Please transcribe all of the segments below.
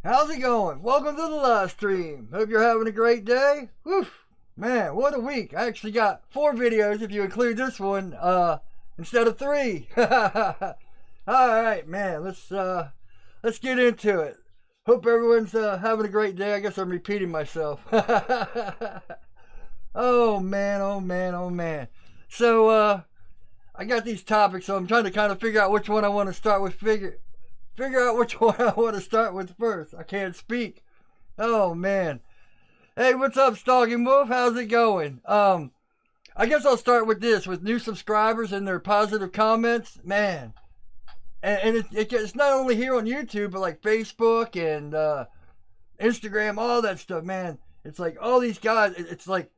How's it going? Welcome to the live stream. Hope you're having a great day. Whew, man, what a week. I actually got 4 videos if you include this one, instead of 3. Alright, man, let's get into it. Hope everyone's having a great day. I guess I'm repeating myself. Oh man, oh man, oh man. So I got these topics, so I'm trying to kind of figure out which one I want to start with. Figure out which one I want to start with first. I can't speak. Oh man. Hey, what's up, Stalking Wolf? How's it going? I guess I'll start with this, with new subscribers and their positive comments. Man, and it's not only here on YouTube, but like Facebook and Instagram, all that stuff. Man, it's like all these guys. It's like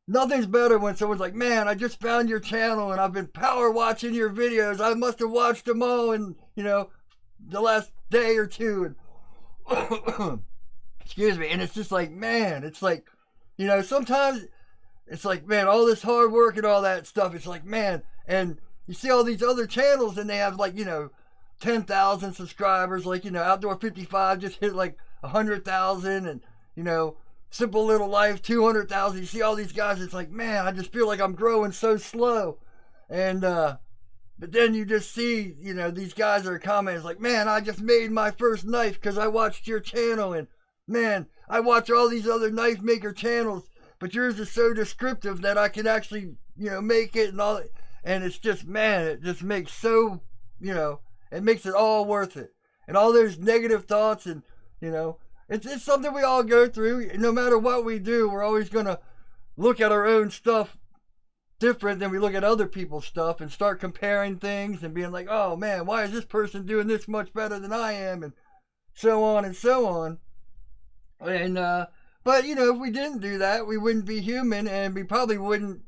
nothing's better when someone's like, "Man, I just found your channel and I've been power watching your videos. I must have watched them all in the last day or two." And excuse me. And it's just like, man, it's like, sometimes it's like, man, all this hard work and all that stuff. It's like, man, and you see all these other channels and they have like 10,000 subscribers. Like Outdoor 55 just hit like 100,000, and Simple Little Life 200,000. You see all these guys. It's like, man, I just feel like I'm growing so slow. And but then you just see, these guys that are commenting like, man, I just made my first knife because I watched your channel. And man, I watch all these other knife maker channels, but yours is so descriptive that I can actually, make it and all. And it's just, man, it just makes it makes it all worth it. And all those negative thoughts and, it's something we all go through. No matter what we do, we're always going to look at our own stuff different than we look at other people's stuff and start comparing things and being like, oh man, why is this person doing this much better than I am? And so on and so on. And, but if we didn't do that, we wouldn't be human, and we probably wouldn't,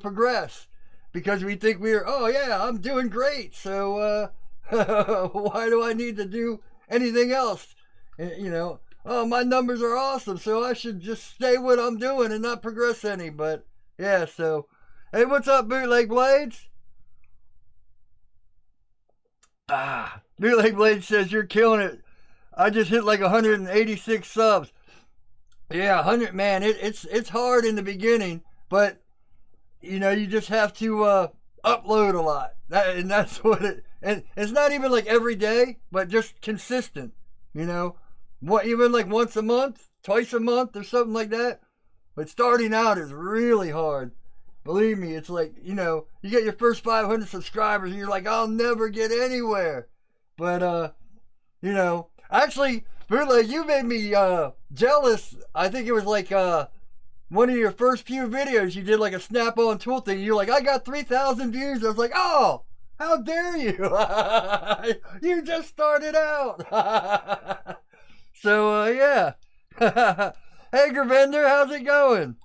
progress, because we think oh yeah, I'm doing great. So, why do I need to do anything else? Oh, my numbers are awesome, so I should just stay what I'm doing and not progress any. But yeah, so hey, what's up, Bootleg Blades? Bootleg Blades says you're killing it. I just hit like 186 subs. Yeah, 100, man. It's hard in the beginning, but you just have to upload a lot. That's what it. And it's not even like every day, but just consistent. Even like once a month, twice a month, or something like that. But starting out is really hard. Believe me, it's like, you get your first 500 subscribers and you're like, I'll never get anywhere. But, actually, Bootleg, you made me jealous. I think it was like one of your first few videos. You did like a snap-on tool thing. You're like, I got 3,000 views. I was like, oh, how dare you? You just started out. So, yeah. Hey, Gravender, how's it going?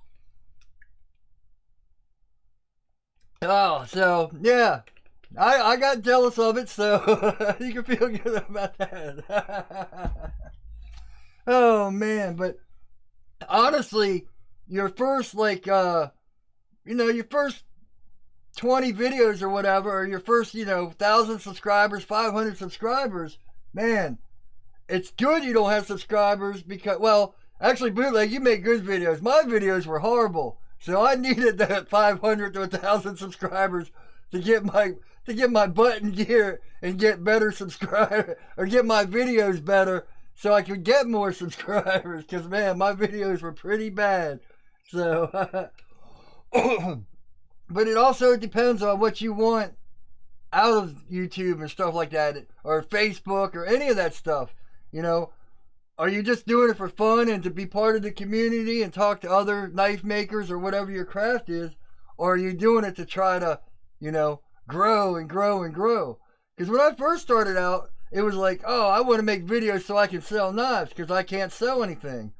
Oh, so, yeah. I got jealous of it, so you can feel good about that. Oh, man. But honestly, your first, your first 20 videos or whatever, or your first, 1,000 subscribers, 500 subscribers, man, it's good you don't have subscribers because, well, actually, Bootleg, you make good videos. My videos were horrible. So I needed that 500 to 1,000 subscribers to get my butt in gear and get better subscribers, or get my videos better so I could get more subscribers, because, man, my videos were pretty bad. So, but it also depends on what you want out of YouTube and stuff like that, or Facebook, or any of that stuff. Are you just doing it for fun and to be part of the community and talk to other knife makers or whatever your craft is? Or are you doing it to try to, grow and grow and grow? Because when I first started out, it was like, oh, I want to make videos so I can sell knives because I can't sell anything.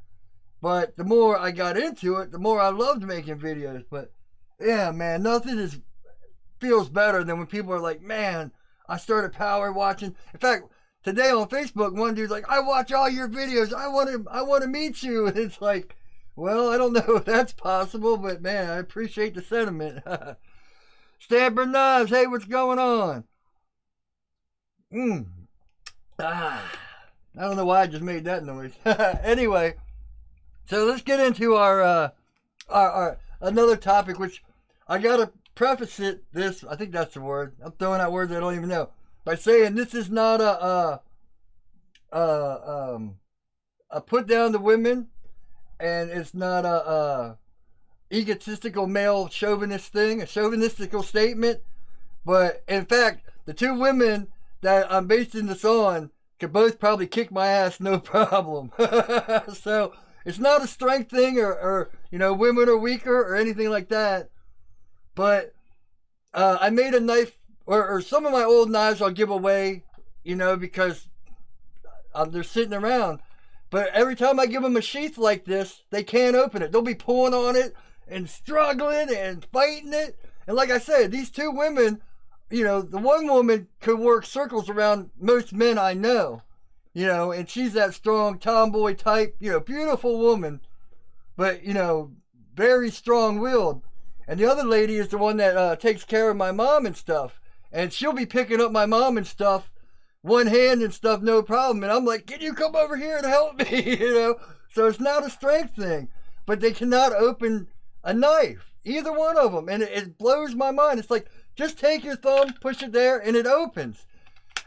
But the more I got into it, the more I loved making videos. But yeah, man, nothing feels better than when people are like, man, I started power watching. In fact, today on Facebook, one dude's like, I watch all your videos. I want to meet you. And it's like, well, I don't know if that's possible, but man, I appreciate the sentiment. Stamper Knives, hey, what's going on? I don't know why I just made that noise. Anyway, so let's get into our another topic, which I gotta preface this. I think that's the word. I'm throwing out words I don't even know by saying this is not a put down to women, and it's not a egotistical male chauvinist thing, a chauvinistical statement. But in fact, the two women that I'm basing this on could both probably kick my ass no problem. So it's not a strength thing or women are weaker or anything like that. But I made a knife, or some of my old knives I'll give away, because they're sitting around. But every time I give them a sheath like this, they can't open it. They'll be pulling on it and struggling and fighting it. And like I said, these two women, the one woman could work circles around most men I know, and she's that strong tomboy type, beautiful woman, but, very strong-willed. And the other lady is the one that takes care of my mom and stuff. And she'll be picking up my mom and stuff, one hand and stuff, no problem. And I'm like, can you come over here and help me? So it's not a strength thing. But they cannot open a knife, either one of them. And it blows my mind. It's like, just take your thumb, push it there, and it opens.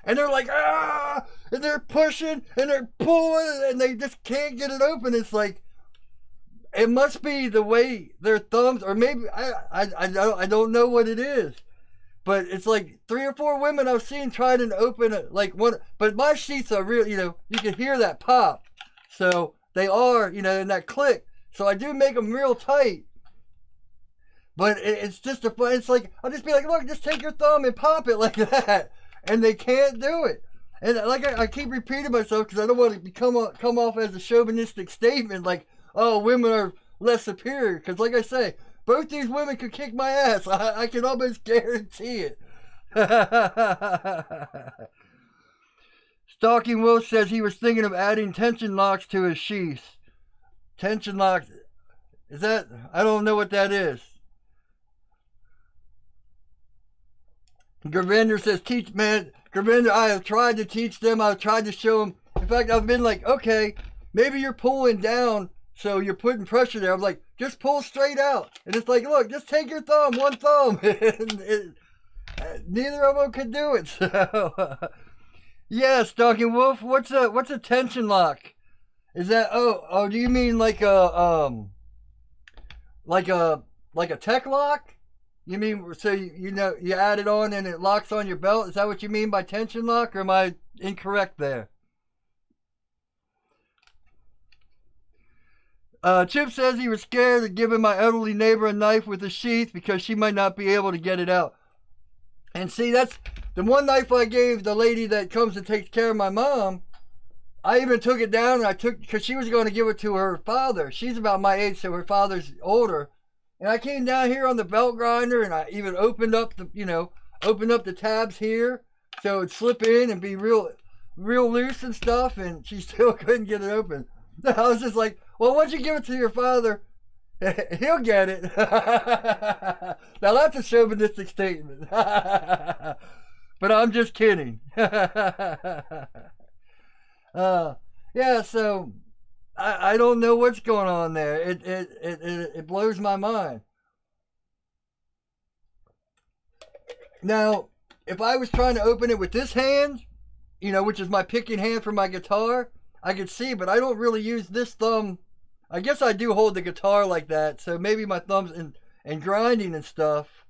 And they're like, ah! And they're pushing, and they're pulling, and they just can't get it open. It's like, it must be the way their thumbs, or maybe, I don't know what it is. But it's like 3 or 4 women I've seen try to open it, like one, but my sheets are real, you can hear that pop. So they are, in that click. So I do make them real tight. But it's just it's like, I'll just be like, look, just take your thumb and pop it like that. And they can't do it. And like I keep repeating myself because I don't want to come off as a chauvinistic statement like, oh, women are less superior. Because like I say, both these women could kick my ass. I can almost guarantee it. Stalking Will says he was thinking of adding tension locks to his sheath. Tension locks. Is that? I don't know what that is. Gravender says, Gravender, I have tried to teach them. I've tried to show them. In fact, I've been like, okay, maybe you're pulling down, so you're putting pressure there. I'm like, just pull straight out. And it's like, look, just take your thumb, one thumb. Neither of them could do it. So, yeah, Stalking Wolf, what's a tension lock? Is that, oh, do you mean like a tech lock? You mean, so you add it on and it locks on your belt? Is that what you mean by tension lock, or am I incorrect there? Chip says he was scared of giving my elderly neighbor a knife with a sheath because she might not be able to get it out. And see, that's the one knife I gave the lady that comes and takes care of my mom. I even took it down and because she was going to give it to her father. She's about my age, so her father's older. And I came down here on the belt grinder, and I even opened up the tabs here, so it'd slip in and be real loose and stuff. And she still couldn't get it open. I was just like, well, once you give it to your father, he'll get it. Now that's a chauvinistic statement, but I'm just kidding. Yeah, so. I don't know what's going on there. It blows my mind. Now, if I was trying to open it with this hand, which is my picking hand for my guitar, I could see, but I don't really use this thumb. I guess I do hold the guitar like that, so maybe my thumb's in grinding and stuff.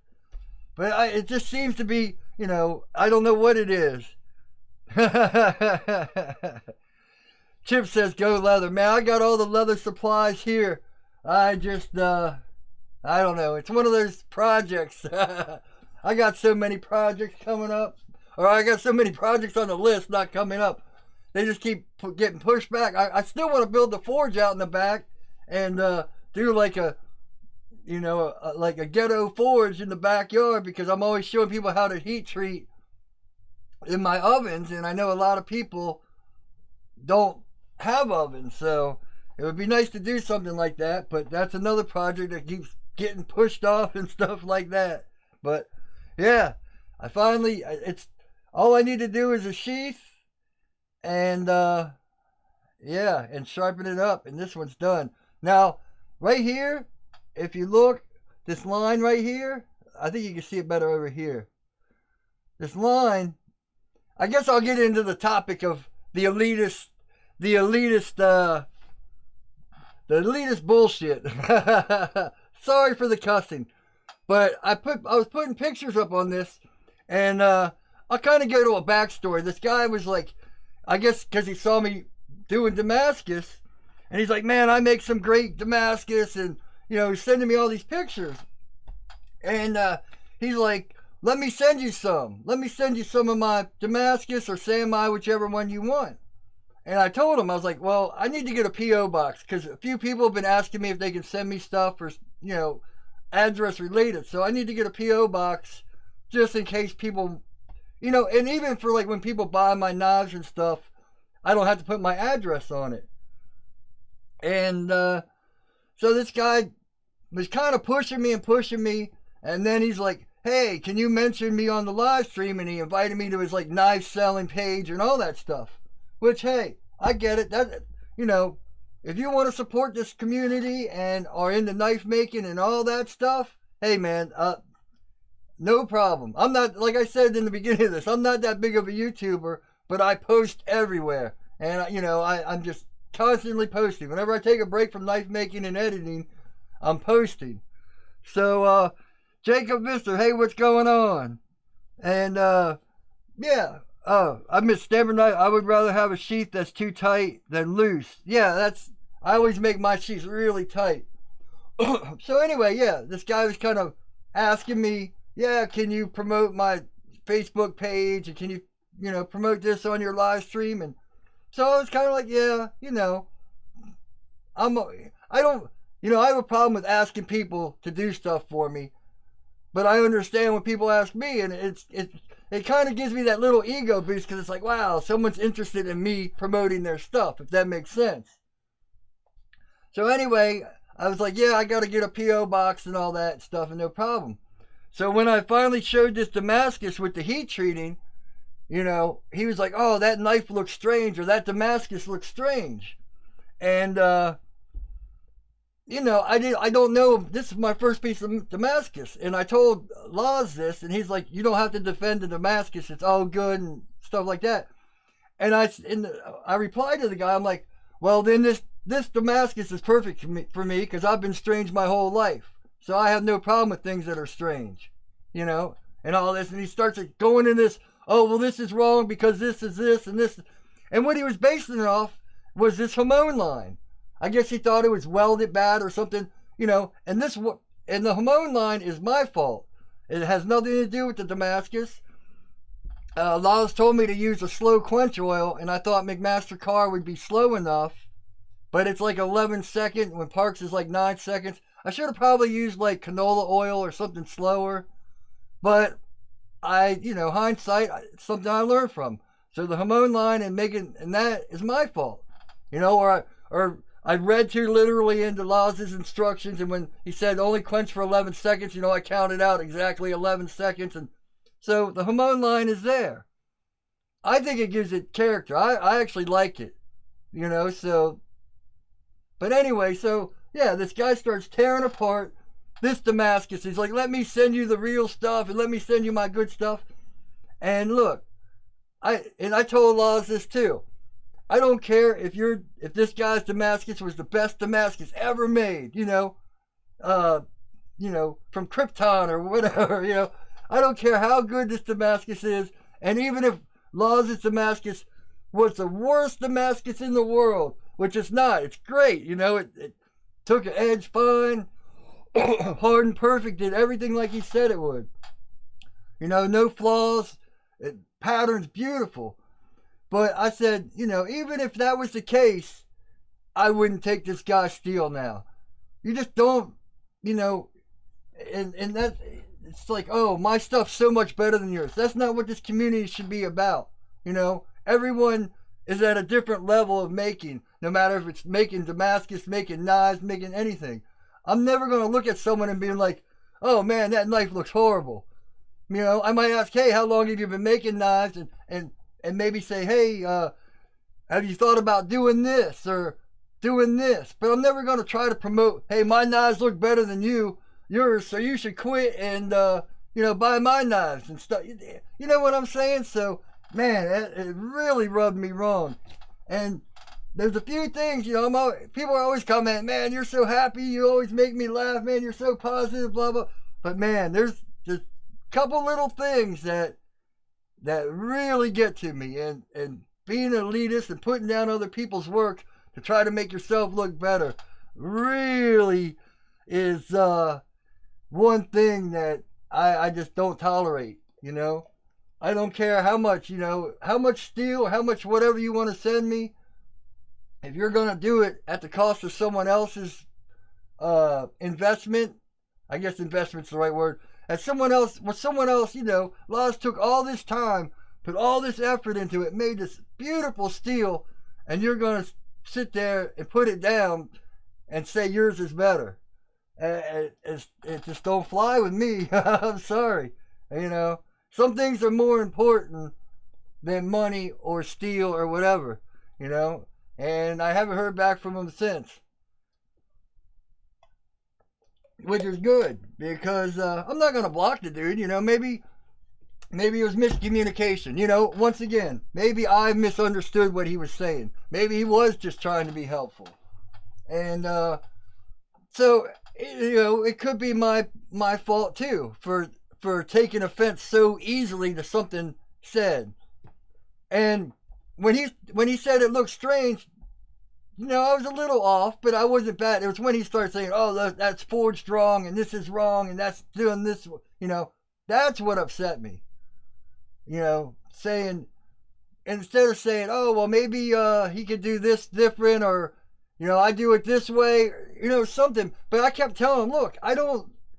But it just seems to be, I don't know what it is. Chip says, go leather. Man, I got all the leather supplies here. I just, I don't know. It's one of those projects. I got so many projects coming up. Or I got so many projects on the list not coming up. They just keep getting pushed back. I still want to build the forge out in the back and do like a ghetto forge in the backyard, because I'm always showing people how to heat treat in my ovens. And I know a lot of people don't have ovens, so it would be nice to do something like that, but that's another project that keeps getting pushed off and stuff like that. But yeah, it's all I need to do is a sheath, and Yeah, and sharpen it up, and this one's done. Now, right here, if you look, this line right here, I think you can see it better over here. This line, I guess I'll get into the topic of the elitist, the elitist, the elitist bullshit. Sorry for the cussing, but I was putting pictures up on this, and I'll kind of go to a backstory. This guy was like, I guess because he saw me doing Damascus, and he's like, man, I make some great Damascus, and he's sending me all these pictures, and he's like, let me send you some. Let me send you some of my Damascus or Sami, whichever one you want. And I told him, I was like, well, I need to get a P.O. box because a few people have been asking me if they can send me stuff or, address related. So I need to get a P.O. box just in case people, and even for like when people buy my knives and stuff, I don't have to put my address on it. And so this guy was kind of pushing me. And then he's like, hey, can you mention me on the live stream? And he invited me to his like knife selling page and all that stuff. Which, hey, I get it. That, if you want to support this community and are into knife making and all that stuff, hey, man, no problem. I'm not, like I said in the beginning of this, I'm not that big of a YouTuber, but I post everywhere. And, I'm just constantly posting. Whenever I take a break from knife making and editing, I'm posting. So, Jacob Mister, hey, what's going on? And, yeah. Oh, I miss stammer knife. I would rather have a sheath that's too tight than loose. Yeah, I always make my sheaths really tight. So anyway, yeah, this guy was kind of asking me, yeah, can you promote my Facebook page? And can you, promote this on your live stream? And so I was kind of like, yeah, I have a problem with asking people to do stuff for me. But I understand when people ask me, and it kind of gives me that little ego boost because it's like, wow, someone's interested in me promoting their stuff, if that makes sense. So anyway, I was like, yeah, I got to get a P.O. box and all that stuff, and no problem. So when I finally showed this Damascus with the heat treating, he was like, oh, that knife looks strange, or that Damascus looks strange. And, I don't know. This is my first piece of Damascus. And I told Laws this, and he's like, you don't have to defend the Damascus. It's all good and stuff like that. And I replied to the guy, I'm like, well, then this Damascus is perfect for me because I've been strange my whole life. So I have no problem with things that are strange, and all this. And he starts going in this, oh, well, this is wrong because this is this and this. And what he was basing it off was this Hamon line. I guess he thought it was welded bad or something, and the Hamon line is my fault. It has nothing to do with the Damascus. Laws told me to use a slow quench oil, and I thought McMaster Carr would be slow enough, but it's like 11 seconds when Parks is like 9 seconds. I should have probably used like canola oil or something slower, but hindsight, it's something I learned from. So the Hamon line and that is my fault, or I read too literally into Laws's instructions, and when he said only quench for 11 seconds, I counted out exactly 11 seconds, and so the Hamon line is there. I think it gives it character. I actually like it, so, but anyway, so, yeah, this guy starts tearing apart this Damascus. He's like, let me send you the real stuff, and let me send you my good stuff, and look, I told Laws this too. I don't care if this guy's Damascus was the best Damascus ever made, from Krypton or whatever, I don't care how good this Damascus is, and even if Laws' Damascus was the worst Damascus in the world, which it's not, it's great, it took an edge fine, hardened perfect, did everything like he said it would, no flaws, patterns beautiful. But I said, even if that was the case, I wouldn't take this guy's steel now. You just don't, and that, it's like, oh, my stuff's so much better than yours. That's not what this community should be about. Everyone is at a different level of making, no matter if it's making Damascus, making knives, making anything. I'm never going to look at someone and be like, oh man, that knife looks horrible. I might ask, hey, how long have you been making knives? And maybe say, hey, have you thought about doing this or doing this? But I'm never going to try to promote, hey, my knives look better than yours, so you should quit and, buy my knives and stuff. You know what I'm saying? So, man, it really rubbed me wrong. And there's a few things, people are always commenting, man, you're so happy, you always make me laugh, man, you're so positive, blah, blah. But, man, there's just a couple little things that really get to me. And being an elitist and putting down other people's work to try to make yourself look better really is one thing that I just don't tolerate, I don't care how much, how much steel, how much whatever you want to send me. If you're going to do it at the cost of someone else's investment, I guess investment's the right word, at someone else, Laws took all this time, put all this effort into it, made this beautiful steel, and you're going to sit there and put it down and say yours is better. It just don't fly with me. I'm sorry. Some things are more important than money or steel or whatever, and I haven't heard back from him since, which is good because I'm not going to block the dude. Maybe it was miscommunication. Once again, maybe I misunderstood what he was saying. Maybe he was just trying to be helpful. And so, it could be my fault too for taking offense so easily to something said. And when he said it looked strange, I was a little off, but I wasn't bad. It was when he started saying, oh, that's forged wrong, and this is wrong, and that's doing this, that's what upset me. Saying, instead of saying, oh, well, maybe he could do this different, or, I do it this way, something. But I kept telling him, look,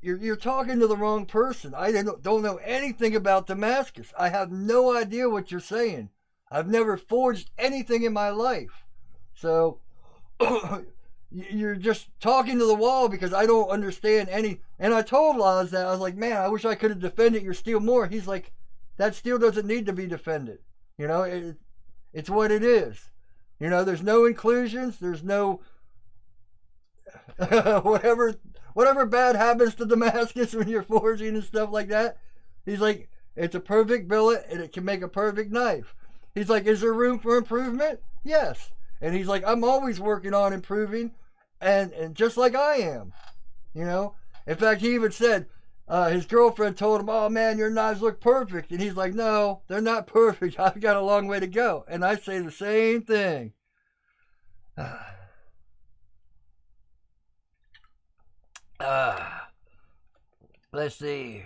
you're talking to the wrong person. I don't know anything about Damascus. I have no idea what you're saying. I've never forged anything in my life. So, you're just talking to the wall because I don't understand any. And I told Laz that. I was like, man, I wish I could have defended your steel more. He's like, that steel doesn't need to be defended. It's what it is. There's no inclusions. There's no whatever bad happens to Damascus when you're forging and stuff like that. He's like, it's a perfect billet and it can make a perfect knife. He's like, is there room for improvement? Yes. And he's like, I'm always working on improving, and just like I am. In fact, he even said, his girlfriend told him, oh man, your knives look perfect. And he's like, no, they're not perfect. I've got a long way to go. And I say the same thing. Let's see.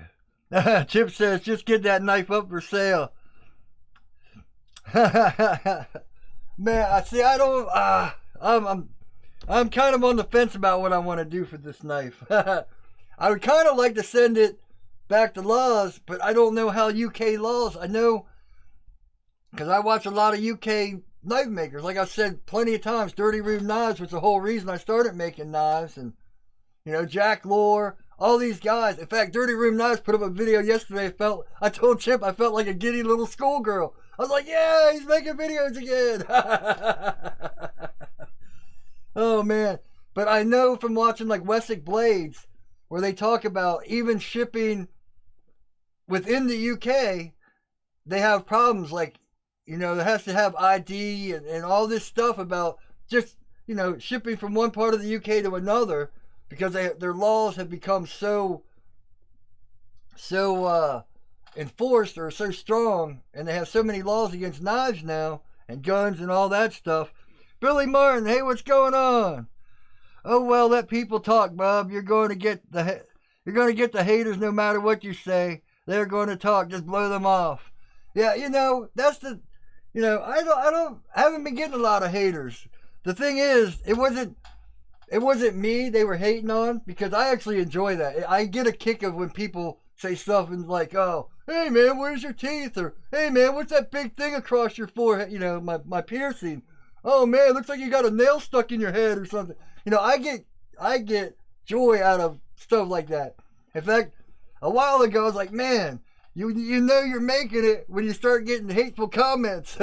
Chip says, just get that knife up for sale. Man, I'm kind of on the fence about what I want to do for this knife. I would kind of like to send it back to Laws, but I don't know how UK laws. I know because I watch a lot of UK knife makers. Like I said plenty of times, Dirty Room Knives was the whole reason I started making knives. And, Jack Lore, all these guys. In fact, Dirty Room Knives put up a video yesterday. I told Chip I felt like a giddy little schoolgirl. I was like, yeah, he's making videos again. Oh, man. But I know from watching like Wessex Blades, where they talk about even shipping within the UK, they have problems like, it has to have ID and all this stuff about just, shipping from one part of the UK to another because their laws have become so enforced or so strong, and they have so many laws against knives now and guns and all that stuff. Billy Martin, hey, what's going on? Oh well, let people talk, Bob. You're going to get the haters no matter what you say. They're going to talk. Just blow them off. Yeah, that's the, I haven't been getting a lot of haters. The thing is, it wasn't me they were hating on, because I actually enjoy that. I get a kick of when people say stuff and like, oh, hey man, where's your teeth? Or, hey man, what's that big thing across your forehead? My piercing. Oh man, it looks like you got a nail stuck in your head or something. I get joy out of stuff like that. In fact, a while ago, I was like, man, you know you're making it when you start getting hateful comments.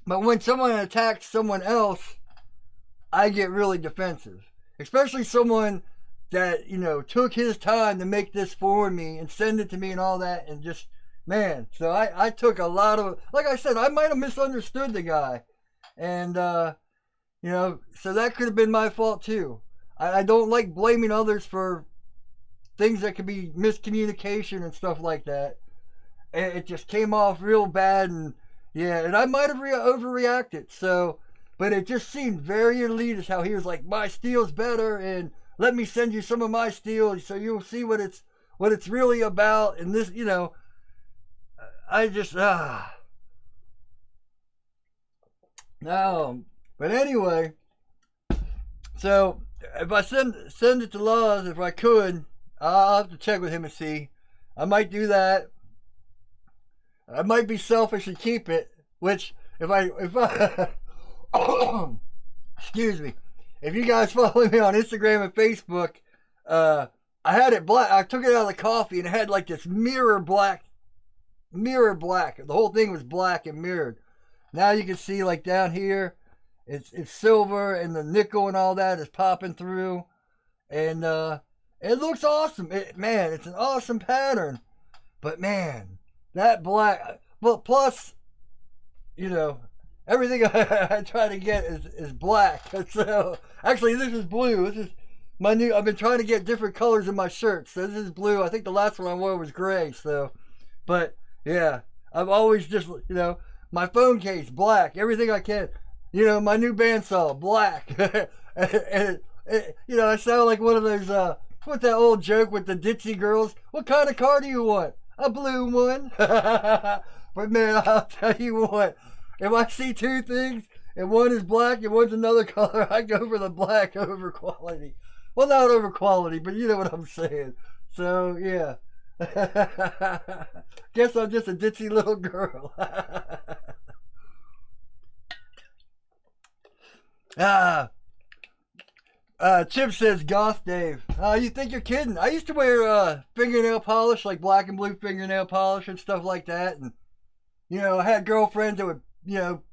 But when someone attacks someone else, I get really defensive. Especially someone that, took his time to make this for me and send it to me and all that, and just, man. So I took a lot of, like I said, I might have misunderstood the guy. And, so that could have been my fault too. I don't like blaming others for things that could be miscommunication and stuff like that. And it just came off real bad, and yeah, and I might have overreacted. So, but it just seemed very elitist how he was like, my steel's better, and let me send you some of my steel so you'll see what it's really about. And this, I just no. But anyway, so if I send it to Laws, if I could, I'll have to check with him and see. I might do that. I might be selfish and keep it, which if I excuse me, if you guys follow me on Instagram and Facebook, I had it black. I took it out of the coffee and it had like this mirror black. The whole thing was black and mirrored. Now you can see like down here, it's silver, and the nickel and all that is popping through, and it looks awesome. Man, it's an awesome pattern. But man, that black, well, plus, everything I try to get is black. So actually, this is blue. This is my new. I've been trying to get different colors in my shirts. So this is blue. I think the last one I wore was gray. So, but yeah, I've always just my phone case black. Everything I can. My new bandsaw black. and I sound like one of those. What's that old joke with the ditzy girls? What kind of car do you want? A blue one. But man, I'll tell you what. If I see two things and one is black and one's another color, I go for the black over quality. Well, not over quality, but you know what I'm saying. So yeah. Guess I'm just a ditzy little girl. Chip says, Goth Dave. You think you're kidding? I used to wear fingernail polish, like black and blue fingernail polish and stuff like that. And, I had girlfriends that would,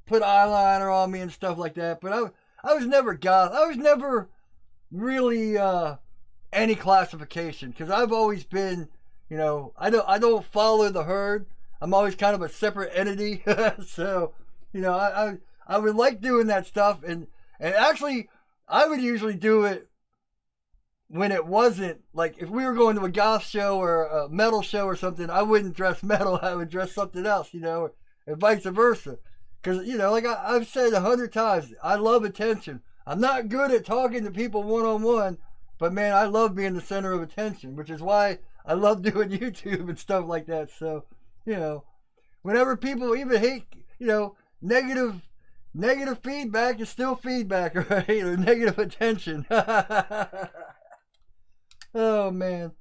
put eyeliner on me and stuff like that. But I was never goth. I was never really any classification, because I've always been, I don't follow the herd. I'm always kind of a separate entity. So, I would like doing that stuff, and actually, I would usually do it when it wasn't, like, if we were going to a goth show or a metal show or something, I wouldn't dress metal, I would dress something else, and vice versa. Because, like I've said 100 times, I love attention. I'm not good at talking to people one-on-one, but man, I love being the center of attention, which is why I love doing YouTube and stuff like that. So, whenever people even hate, negative feedback is still feedback, right? Or negative attention. Oh, man.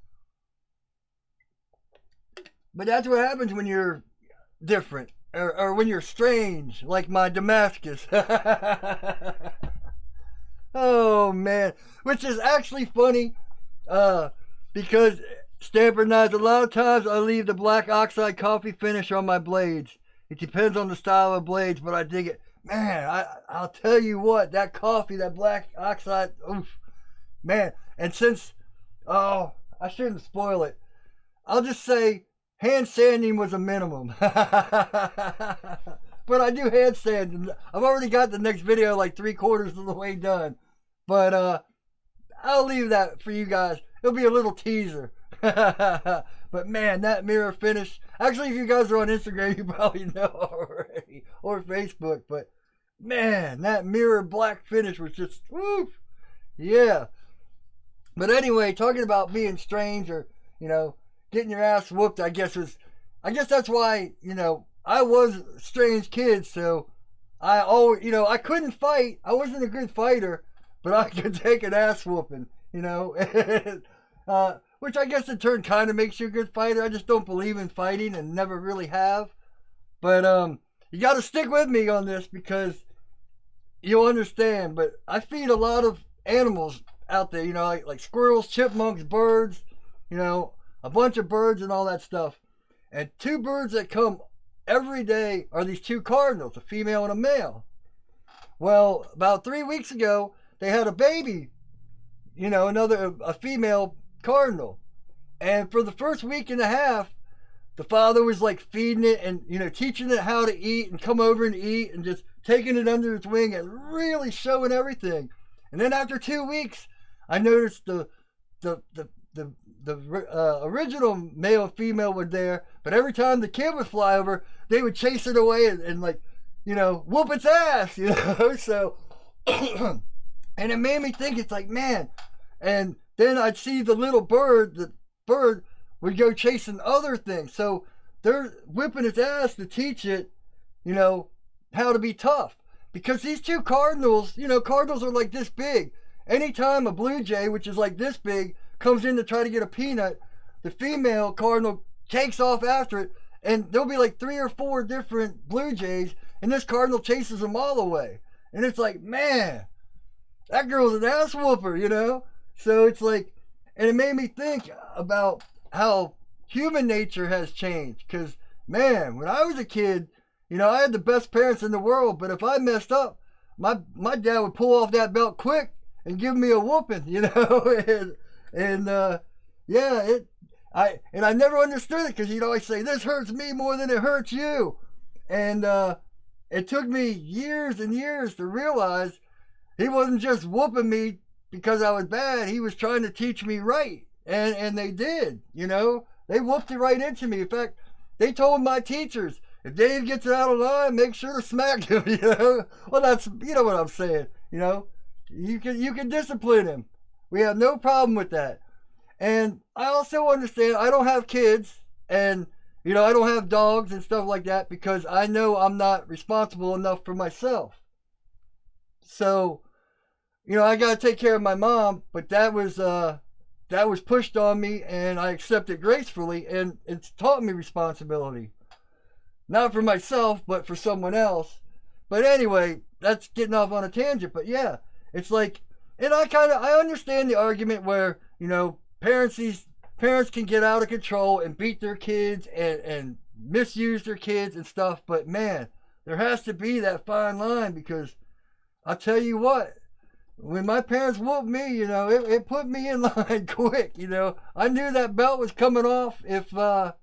But that's what happens when you're different. Or when you're strange, like my Damascus. Oh, man. Which is actually funny. Because Stamper Knives, a lot of times I leave the black oxide coffee finish on my blades. It depends on the style of blades, but I dig it. Man, I'll tell you what, that coffee, that black oxide, oof, man. And since, I shouldn't spoil it. I'll just say hand sanding was a minimum. But I do hand sand. I've already got the next video like 3/4 of the way done. But I'll leave that for you guys. It'll be a little teaser. But man, that mirror finish. Actually, if you guys are on Instagram, you probably know already. Or Facebook. But man, that mirror black finish was just, woof. Yeah. But anyway, talking about being strange or, getting your ass whooped, I guess that's why, I was a strange kid. So I always, I couldn't fight. I wasn't a good fighter, but I could take an ass whooping, which I guess in turn kind of makes you a good fighter. I just don't believe in fighting and never really have. But you got to stick with me on this because you'll understand. But I feed a lot of animals out there, like squirrels, chipmunks, birds, a bunch of birds and all that stuff. And two birds that come every day are these two cardinals, a female and a male. Well, about 3 weeks ago, they had a baby, a female cardinal. And for the first week and a half, the father was like feeding it and, teaching it how to eat and come over and eat and just taking it under its wing and really showing everything. And then after 2 weeks, I noticed the original male and female were there, but every time the kid would fly over, they would chase it away and like, whoop its ass, So, and it made me think, it's like, man. And then I'd see the little bird, would go chasing other things. So they're whipping its ass to teach it, how to be tough. Because these two cardinals, cardinals are like this big. Anytime a blue jay, which is like this big, comes in to try to get a peanut, the female cardinal takes off after it, and there'll be like 3 or 4 different blue jays, and this cardinal chases them all away. And it's like, man, that girl's an ass whooper, So it's like, and it made me think about how human nature has changed. Because, man, when I was a kid, I had the best parents in the world, but if I messed up, my dad would pull off that belt quick and give me a whooping, I never understood it, because he'd always say, this hurts me more than it hurts you. And it took me years and years to realize he wasn't just whooping me because I was bad. He was trying to teach me right. And they did, They whooped it right into me. In fact, they told my teachers, if Dave gets out of line, make sure to smack him, Well, that's, what I'm saying, You can discipline him. We have no problem with that. And I also understand I don't have kids, and, I don't have dogs and stuff like that, because I know I'm not responsible enough for myself. So, I got to take care of my mom, but that was pushed on me, and I accept it gracefully, and it's taught me responsibility. Not for myself, but for someone else. But anyway, that's getting off on a tangent. But yeah, it's like, and I understand the argument where, parents can get out of control and beat their kids and misuse their kids and stuff. But man, there has to be that fine line, because I'll tell you what, when my parents whooped me, it put me in line quick. I knew that belt was coming off if, now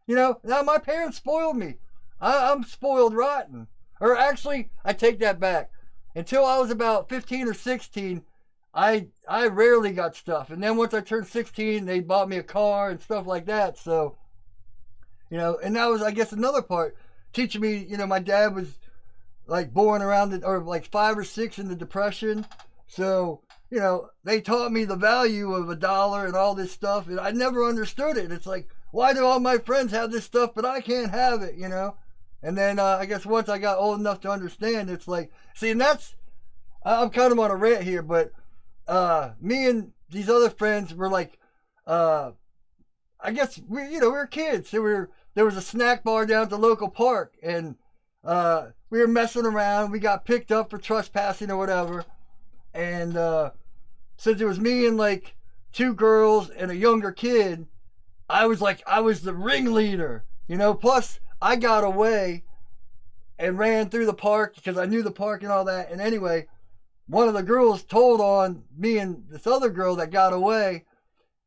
my parents spoiled me. I'm spoiled rotten. Or actually, I take that back. Until I was about 15 or 16, I rarely got stuff. And then once I turned 16, they bought me a car and stuff like that. So, and that was, I guess, another part. Teaching me, my dad was like born around or like 5 or 6 in the Depression. So, they taught me the value of $1 and all this stuff. And I never understood it. It's like, why do all my friends have this stuff, but I can't have it, And then I guess once I got old enough to understand, it's like, see, and I'm kind of on a rant here, but me and these other friends were like, I guess we were kids. So there was a snack bar down at the local park, and we were messing around. We got picked up for trespassing or whatever. And since it was me and like 2 girls and a younger kid, I was the ringleader, plus I got away and ran through the park because I knew the park and all that. And anyway, one of the girls told on me and this other girl that got away.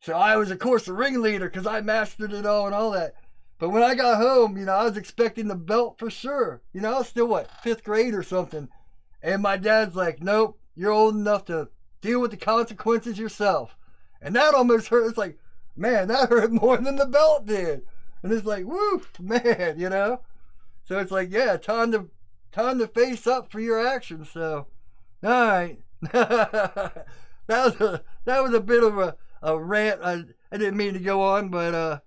So I was, of course, the ringleader because I mastered it all and all that. But when I got home, I was expecting the belt for sure. I was still, 5th grade or something. And my dad's like, nope, you're old enough to deal with the consequences yourself. And that almost hurt. It's like, man, that hurt more than the belt did. And it's like, woo, man, So it's like, yeah, time to face up for your actions. So, all right. that was a bit of a rant. I didn't mean to go on, but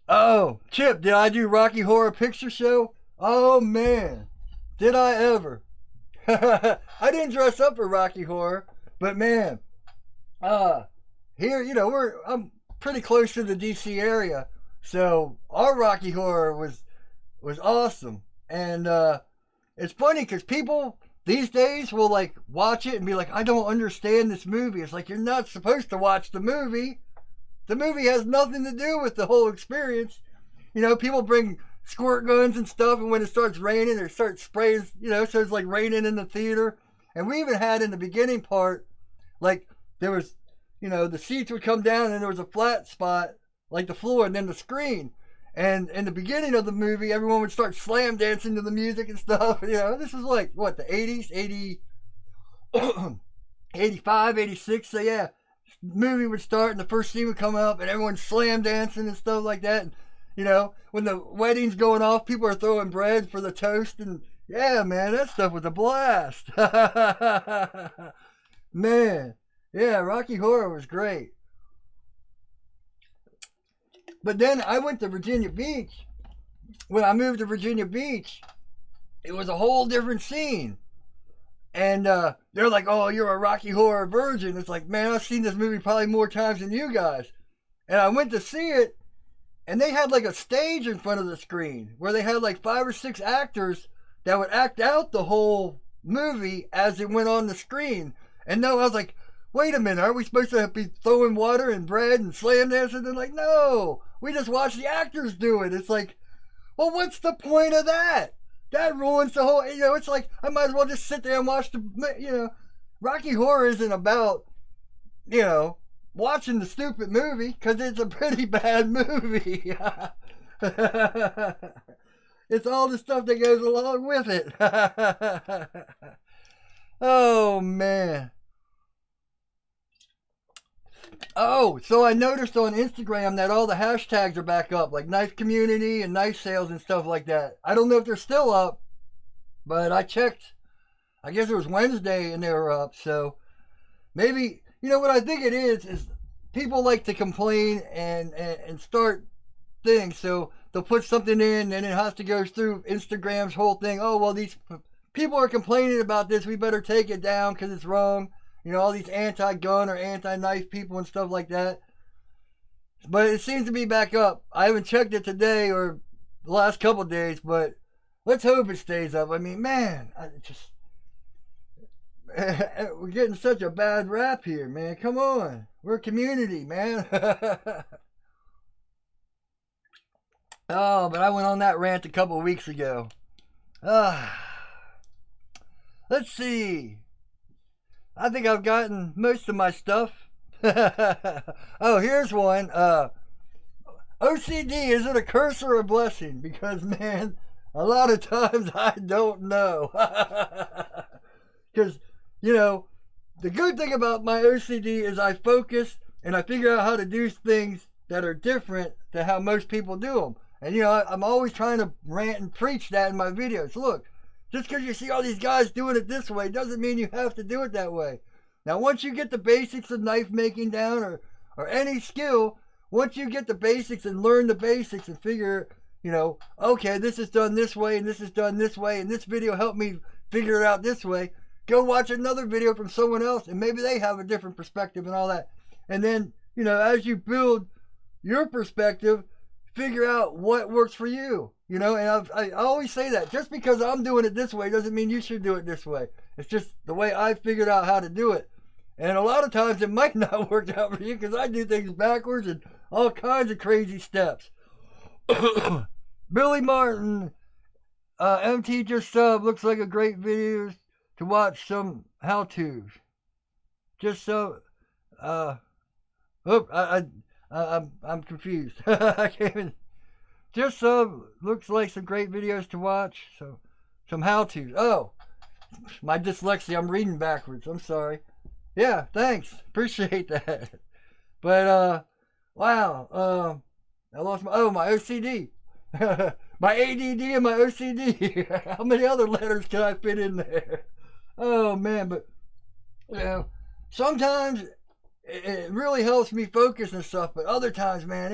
oh, Chip, did I do Rocky Horror Picture Show? Oh man, did I ever? I didn't dress up for Rocky Horror, but man, here, I'm pretty close to the DC area, so our Rocky Horror was awesome. And it's funny because people these days will like watch it and be like, I don't understand this movie. It's like, you're not supposed to watch the movie. the movie has nothing to do with the whole experience. You know, people bring squirt guns and stuff, and when it starts raining, it starts spraying, you know, so it's like raining in the theater. And we even had in the beginning part, like, there was, you know, the seats would come down and there was a flat spot, like the floor, and then the screen. And in the beginning of the movie, everyone would start slam dancing to the music and stuff. You know, this was like, what, the 80s? 85, 86. So yeah, the movie would start and the first scene would come up and everyone's slam dancing and stuff like that. And, you know, when the wedding's going off, people are throwing bread for the toast. And yeah, man, that stuff was a blast. Man, yeah, Rocky Horror was great. But then I went to Virginia Beach. When I moved to Virginia Beach, it was a whole different scene. And they're like, oh, you're a Rocky Horror virgin. It's like, man, I've seen this movie probably more times than you guys. And I went to see it, and they had like a stage in front of the screen where they had like 5 or 6 actors that would act out the whole movie as it went on the screen. And no, I was like, wait a minute, aren't we supposed to be throwing water and bread and slam dancing? They're like, no, we just watch the actors do it. It's like, well, what's the point of that? That ruins the whole, you know, it's like, I might as well just sit there and watch the, you know, Rocky Horror isn't about, you know, watching the stupid movie, because it's a pretty bad movie. It's all the stuff that goes along with it. Oh, man. Oh, so I noticed on Instagram that all the hashtags are back up, like knife community and knife sales and stuff like that. I don't know if they're still up, but I checked. I guess it was Wednesday and they were up. So maybe, you know what I think it is people like to complain and start things. So they'll put something in and it has to go through Instagram's whole thing. Oh, well, these people are complaining about this. We better take it down because it's wrong. You know, all these anti-gun or anti-knife people and stuff like that. But it seems to be back up. I haven't checked it today or the last couple of days, but let's hope it stays up. I mean, man, we're getting such a bad rap here, man. Come on. We're a community, man. Oh, but I went on that rant a couple of weeks ago. Let's see. I think I've gotten most of my stuff. Oh, here's one. OCD, is it a curse or a blessing? Because, man, a lot of times I don't know. Because, you know, the good thing about my OCD is I focus and I figure out how to do things that are different than how most people do them. And, you know, I'm always trying to rant and preach that in my videos. Look. Just because you see all these guys doing it this way doesn't mean you have to do it that way. Now, once you get the basics of knife making down or any skill, once you get the basics and learn the basics and figure, you know, okay, this is done this way and this is done this way and this video helped me figure it out this way, go watch another video from someone else and maybe they have a different perspective and all that. And then, you know, as you build your perspective, figure out what works for you. You know, and I always say that. Just because I'm doing it this way doesn't mean you should do it this way. It's just the way I figured out how to do it. And a lot of times it might not work out for you because I do things backwards and all kinds of crazy steps. Billy Martin, MT just sub. Looks like a great video to watch some how-tos. Just so, I'm confused. I can't even. Just looks like some great videos to watch. So, some how-tos. Oh, my dyslexia. I'm reading backwards. I'm sorry. Yeah, thanks. Appreciate that. But, wow. I lost my OCD. My ADD and my OCD. How many other letters can I fit in there? Oh, man. But, you know, sometimes it really helps me focus and stuff. But other times, man,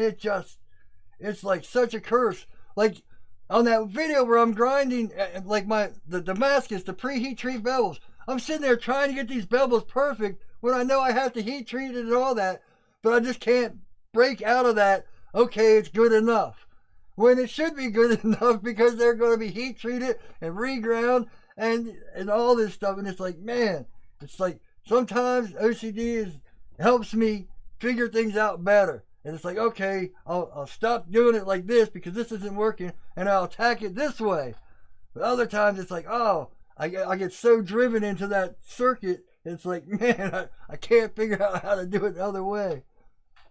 it's like such a curse. Like on that video where I'm grinding, like the Damascus, the preheat treat bevels. I'm sitting there trying to get these bevels perfect when I know I have to heat treat it and all that, but I just can't break out of that. Okay, it's good enough. When it should be good enough because they're going to be heat treated and reground and all this stuff. And it's like, man, it's like sometimes OCD helps me figure things out better. And it's like, okay, I'll stop doing it like this because this isn't working, and I'll attack it this way. But other times it's like, oh, I get so driven into that circuit, it's like, man, I can't figure out how to do it the other way.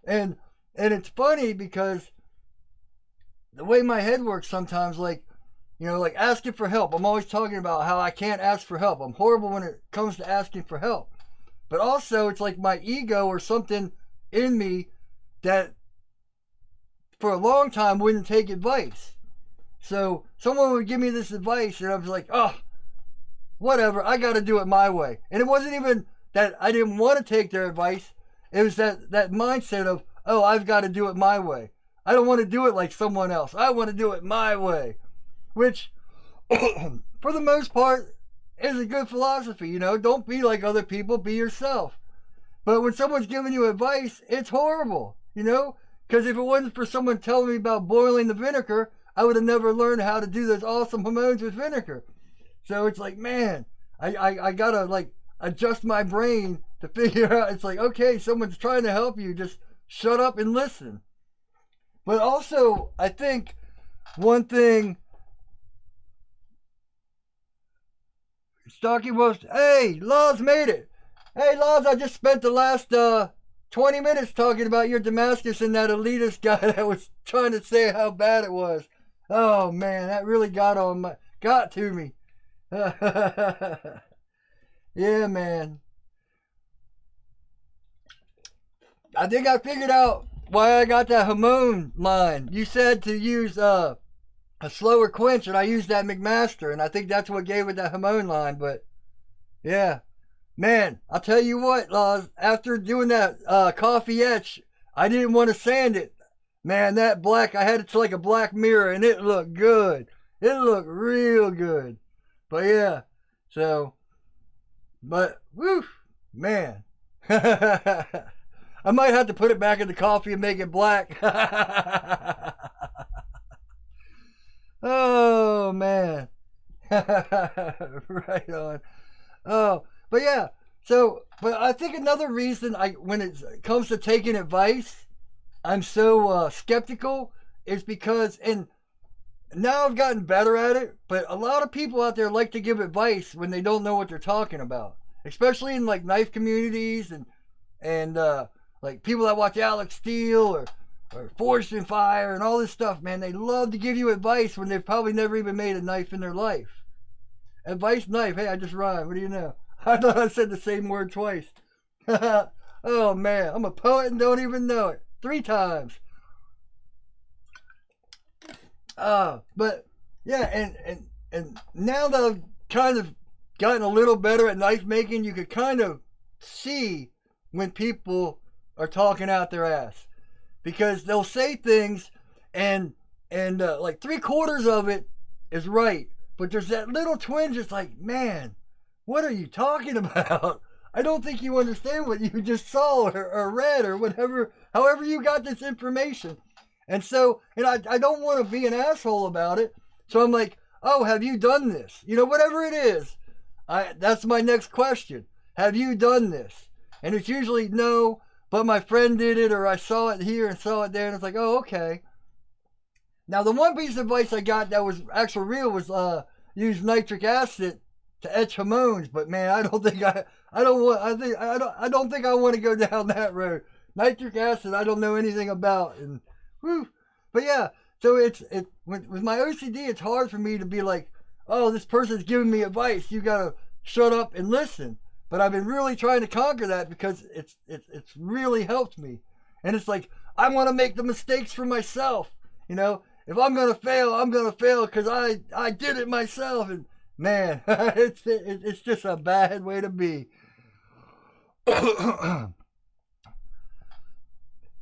And it's funny because the way my head works sometimes, like, you know, like asking for help. I'm always talking about how I can't ask for help. I'm horrible when it comes to asking for help. But also, it's like my ego or something in me that for a long time wouldn't take advice. So someone would give me this advice and I was like, oh, whatever, I got to do it my way. And it wasn't even that I didn't want to take their advice. It was that mindset of, oh, I've got to do it my way. I don't want to do it like someone else. I want to do it my way. Which, for the most part, is a good philosophy. You know, don't be like other people, be yourself. But when someone's giving you advice, it's horrible. You know, because if it wasn't for someone telling me about boiling the vinegar, I would have never learned how to do those awesome hormones with vinegar. So it's like, man, I gotta like adjust my brain to figure out. It's like, okay, someone's trying to help you, just shut up and listen. But also, I think one thing, Stocky was, hey, Laws made it. Hey, Laws, I just spent the last 20 minutes talking about your Damascus and that elitist guy that was trying to say how bad it was. Oh man, that really got to me. Yeah, man. I think I figured out why I got that hormone line. You said to use a slower quench, and I used that McMaster, and I think that's what gave it that hormone line. But yeah, man, I'll tell you what, Laws, after doing that coffee etch, I didn't want to sand it. Man, that black, I had it to like a black mirror, and it looked good. It looked real good. But yeah, so, but, whew, man. I might have to put it back in the coffee and make it black. Oh, man. Right on. Oh, but yeah, so, but I think another reason when it comes to taking advice, I'm so skeptical is because, and now I've gotten better at it, but a lot of people out there like to give advice when they don't know what they're talking about, especially in like knife communities and like people that watch Alex Steele or Forged in Fire and all this stuff, man. They love to give you advice when they've probably never even made a knife in their life. Advice knife. Hey, I just rhymed. What do you know? I thought I said the same word twice. Oh man, I'm a poet and don't even know it. 3 times. But yeah, and now that I've kind of gotten a little better at knife making, you could kind of see when people are talking out their ass, because they'll say things and like 3/4 of it is right, but there's that little twinge. It's like, man, what are you talking about? I don't think you understand what you just saw or read or whatever, however you got this information. And so, and I don't want to be an asshole about it. So I'm like, oh, have you done this? You know, whatever it is, that's my next question. Have you done this? And it's usually no, but my friend did it, or I saw it here and saw it there, and it's like, oh, okay. Now, the one piece of advice I got that was actually real was use nitric acid to etch hormones. But man, I don't think I don't think I want to go down that road. Nitric acid, I don't know anything about, and whew. But yeah, so with my OCD, it's hard for me to be like, oh, this person's giving me advice, you gotta shut up and listen. But I've been really trying to conquer that because it's really helped me. And it's like, I want to make the mistakes for myself. You know, if I'm gonna fail, I'm gonna fail because I did it myself. And man, it's just a bad way to be.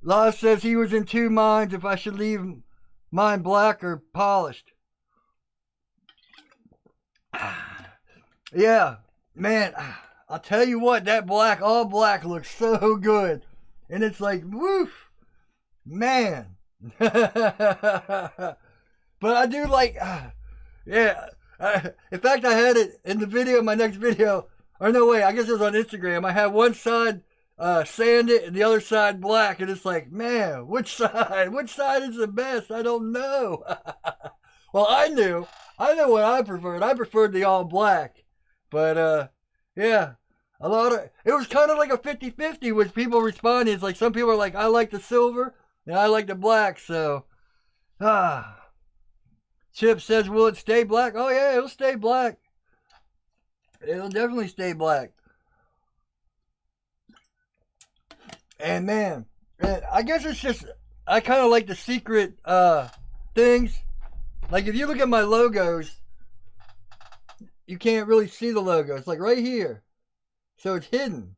Law says he was in 2 minds if I should leave mine black or polished. Yeah, man, I'll tell you what, that black, all black looks so good. And it's like, woof, man. But I do like, yeah. In fact, I had it in the video, my next video. Or no way, I guess it was on Instagram. I had one side sand it and the other side black, and it's like, man, which side is the best? I don't know. Well, I knew what I preferred. I preferred the all black, but yeah, it was kind of like a 50-50 with people responding. It's like some people are like, I like the silver and I like the black. So Chip says, will it stay black? Oh yeah, it'll stay black. It'll definitely stay black. And man, I guess it's just, I kind of like the secret things. Like if you look at my logos, you can't really see the logo. It's like right here. So it's hidden.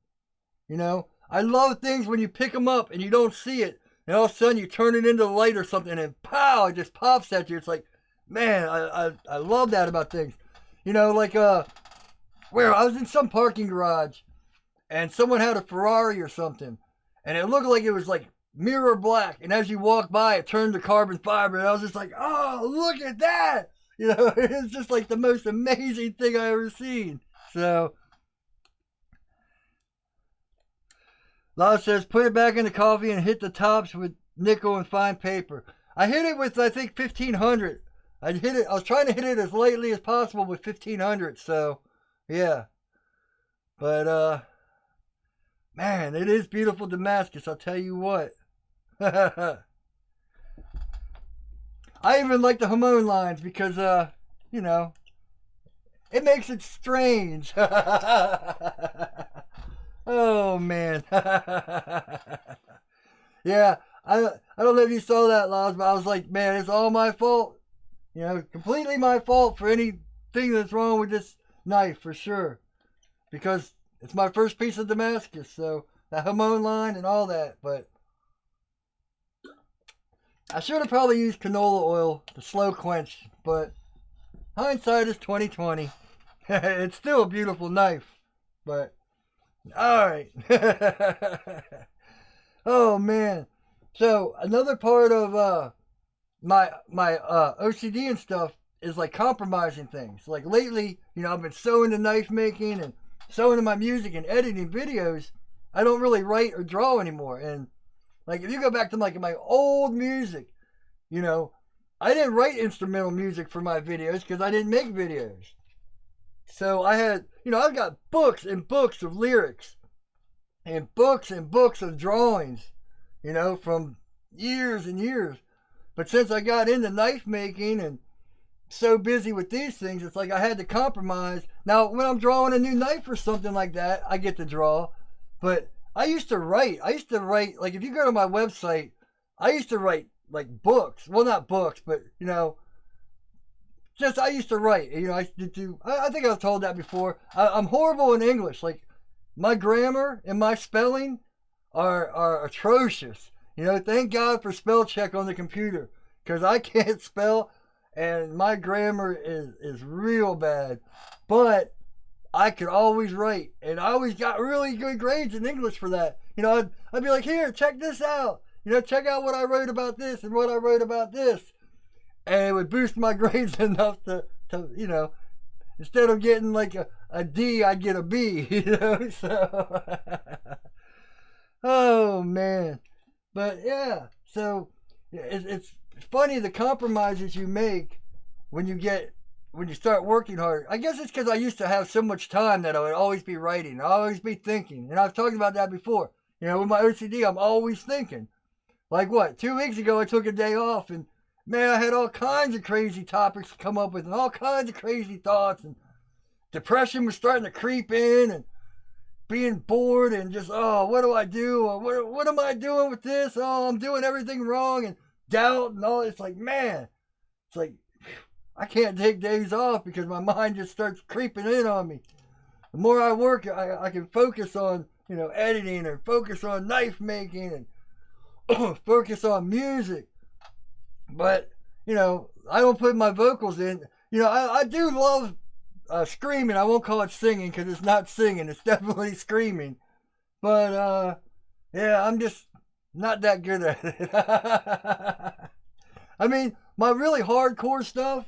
You know, I love things when you pick them up and you don't see it. And all of a sudden you turn it into the light or something and pow, it just pops at you. It's like, man, I love that about things. You know, like where I was in some parking garage and someone had a Ferrari or something. And it looked like it was like mirror black. And as you walk by, it turned to carbon fiber. And I was just like, oh, look at that. You know, it's just like the most amazing thing I ever seen. So, Law says, put it back in the coffee and hit the tops with nickel and fine paper. I hit it with, I think, 1500. I was trying to hit it as lightly as possible with 1500. So, yeah. But, man, it is beautiful Damascus, I'll tell you what. I even like the Hamon lines because, you know, it makes it strange. Oh, man. Yeah, I don't know if you saw that, Laws, but I was like, man, it's all my fault. You know, completely my fault for anything that's wrong with this knife, for sure. Because it's my first piece of Damascus, so the Hamon line and all that, but I should have probably used canola oil to slow quench, but hindsight is 20/20. It's still a beautiful knife, but all right. Oh man. So another part of my OCD and stuff is like compromising things. Like lately, you know, I've been so into knife making and so into my music and editing videos, I don't really write or draw anymore. And like if you go back to like my old music, you know, I didn't write instrumental music for my videos because I didn't make videos. So I had, you know, I've got books and books of lyrics and books of drawings, you know, from years and years. But since I got into knife making and so busy with these things, it's like I had to compromise. Now, when I'm drawing a new knife or something like that, I get to draw. But I used to write, like if you go to my website, I used to write like books. Well, not books, but, you know, just I used to write. You know, I think I've told that before. I'm horrible in English. Like, my grammar and my spelling are atrocious. You know, thank God for spell check on the computer, because I can't spell and my grammar is real bad. But I could always write, and I always got really good grades in English for that. You know, I'd be like, here, check this out. You know, check out what I wrote about this and what I wrote about this. And it would boost my grades enough to you know, instead of getting like a D, I'd get a B, you know, so. Oh, man. But, yeah, so it's funny the compromises you make when you start working hard. I guess it's because I used to have so much time that I would always be writing, I'd always be thinking. And I've talked about that before. You know, with my OCD, I'm always thinking. Like what? 2 weeks ago, I took a day off, and man, I had all kinds of crazy topics to come up with and all kinds of crazy thoughts. And depression was starting to creep in, and being bored and just, oh, what do I do? What am I doing with this? Oh, I'm doing everything wrong, and doubt and all. It's like, man, it's like, I can't take days off because my mind just starts creeping in on me. The more I work, I can focus on, you know, editing, or focus on knife making, and focus on music. But, you know, I don't put my vocals in. You know, I do love screaming. I won't call it singing because it's not singing. It's definitely screaming. But, yeah, I'm just not that good at it. I mean, my really hardcore stuff,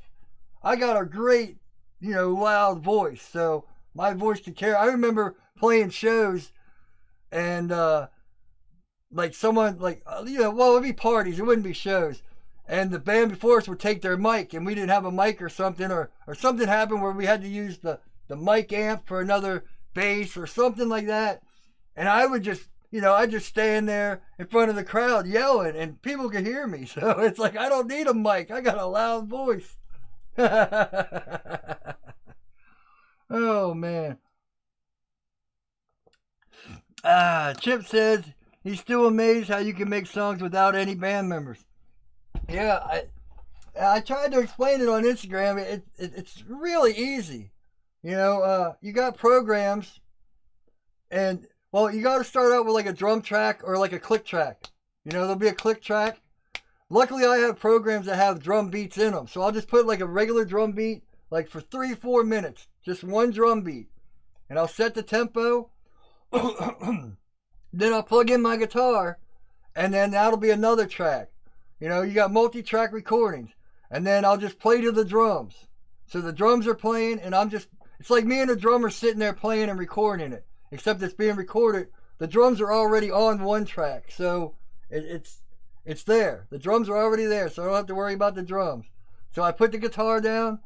I got a great, you know, loud voice. So my voice could carry. I remember playing shows and like someone like well, it'd be parties, it wouldn't be shows, and the band before us would take their mic, and we didn't have a mic or something, or something happened where we had to use the mic amp for another bass or something like that, and I would just I'd just stand there in front of the crowd yelling, and people could hear me. So it's like I don't need a mic, I got a loud voice. Oh man. Chip says he's still amazed how you can make songs without any band members. Yeah, I tried to explain it on Instagram. It's really easy. You got programs, and well, you got to start out with like a drum track or like a click track. There'll be a click track. Luckily, I have programs that have drum beats in them, so I'll just put like a regular drum beat, like for 3-4 minutes, just one drum beat, and I'll set the tempo. Then I'll plug in my guitar, and then that'll be another track. You got multi-track recordings, and then I'll just play to the drums. So the drums are playing, and it's like me and the drummer sitting there playing and recording it, except it's being recorded. The drums are already on one track, so it's there. The drums are already there, so I don't have to worry about the drums. So I put the guitar down,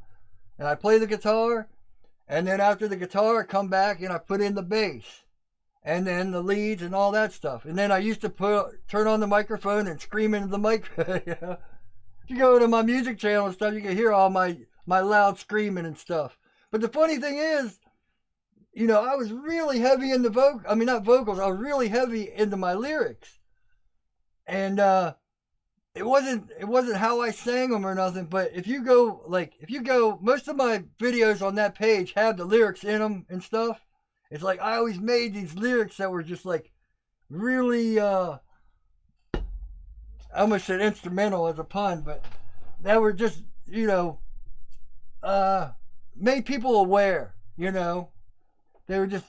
and I play the guitar, and then after the guitar, I come back and I put in the bass, and then the leads and all that stuff. And then I used to turn on the microphone and scream into the mic. If you go to my music channel and stuff, you can hear all my loud screaming and stuff. But the funny thing is, I was really heavy in the not vocals, I was really heavy into my lyrics. And it wasn't how I sang them or nothing, but if you go, most of my videos on that page have the lyrics in them and stuff. It's like I always made these lyrics that were just like really, I almost said instrumental as a pun, but that were just, made people aware, They were just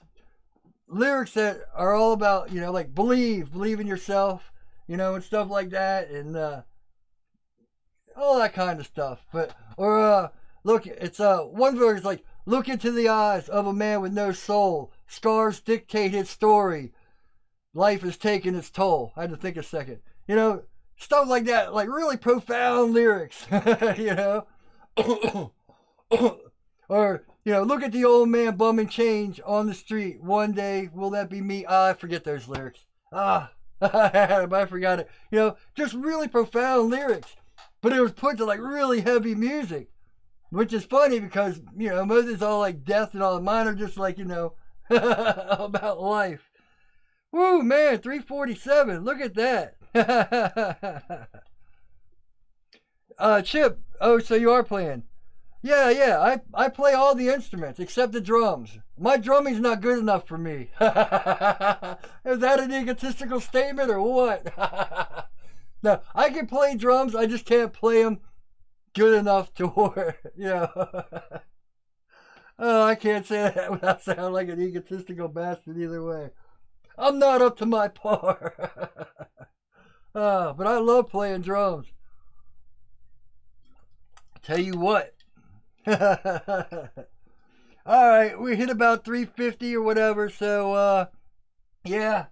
lyrics that are all about, like believe in yourself, and stuff like that, and all that kind of stuff. But, or look, it's one verse is like, look into the eyes of a man with no soul. Scars dictate his story. Life has taken its toll. I had to think a second. Stuff like that, like really profound lyrics, Or, look at the old man bumming change on the street. One day, will that be me? I forget those lyrics. I forgot it. Just really profound lyrics. But it was put to like really heavy music. Which is funny because, most is all like death and all. Mine are just like, about life. Woo, man, 347. Look at that. Chip, so you are playing. Yeah, I play all the instruments except the drums. My drumming's not good enough for me. Is that an egotistical statement or what? No, I can play drums, I just can't play them good enough to where, Oh, I can't say that without sounding like an egotistical bastard either way. I'm not up to my par. But I love playing drums. Tell you what. Alright, we hit about 350 or whatever, so, yeah.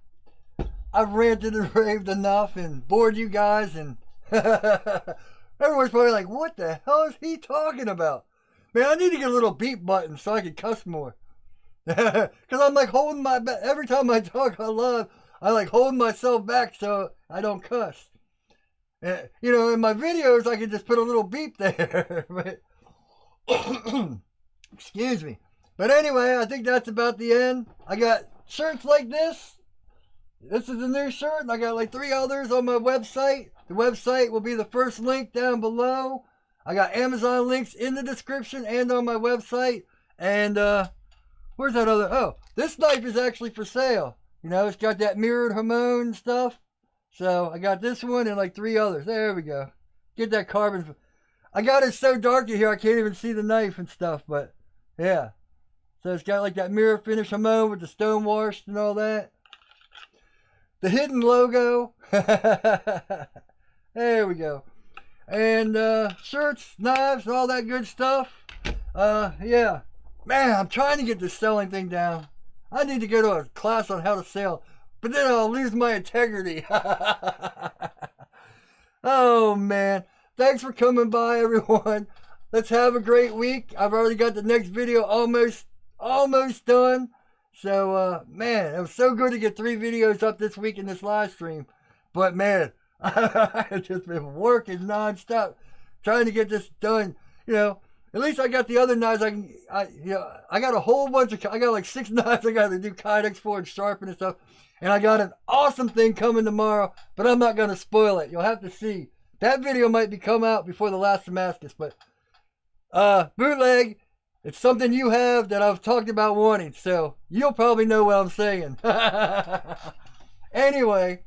I've ranted and raved enough and bored you guys, and everyone's probably like, what the hell is he talking about? Man, I need to get a little beep button so I can cuss more. Because I'm like holding every time I talk on live, I like hold myself back so I don't cuss. In my videos, I can just put a little beep there. But excuse me. But anyway, I think that's about the end. I got shirts like this. This is a new shirt, and I got like 3 others on my website. The website will be the first link down below. I got Amazon links in the description and on my website. And where's that other? Oh, this knife is actually for sale. It's got that mirrored Hamon stuff. So I got this one and like 3 others. There we go. Get that carbon. I got it so dark in here I can't even see the knife and stuff. But yeah. So it's got like that mirror finish Hamon with the stone washed and all that. The hidden logo. There we go. And shirts, knives, all that good stuff. Yeah. Man, I'm trying to get this selling thing down. I need to go to a class on how to sell. but then I'll lose my integrity. Oh, man. Thanks for coming by, everyone. Let's have a great week. I've already got the next video almost done. So, man, it was so good to get 3 videos up this week in this live stream. But, man, I've just been working nonstop trying to get this done. You know, at least I got the other knives. I got a whole bunch of, I got like 6 knives I got to do kydex for and sharpen and stuff. And I got an awesome thing coming tomorrow, but I'm not going to spoil it. You'll have to see. That video might be come out before the last Damascus, but bootleg, it's something you have that I've talked about wanting, so you'll probably know what I'm saying. Anyway,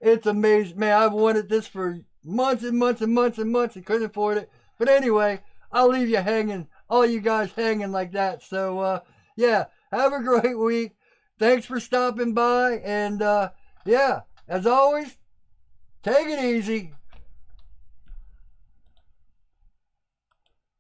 it's amazing. Man, I've wanted this for months and months and months and months and couldn't afford it. But anyway, I'll leave you hanging, all you guys hanging like that. So, yeah, have a great week. Thanks for stopping by. And, yeah, as always, take it easy.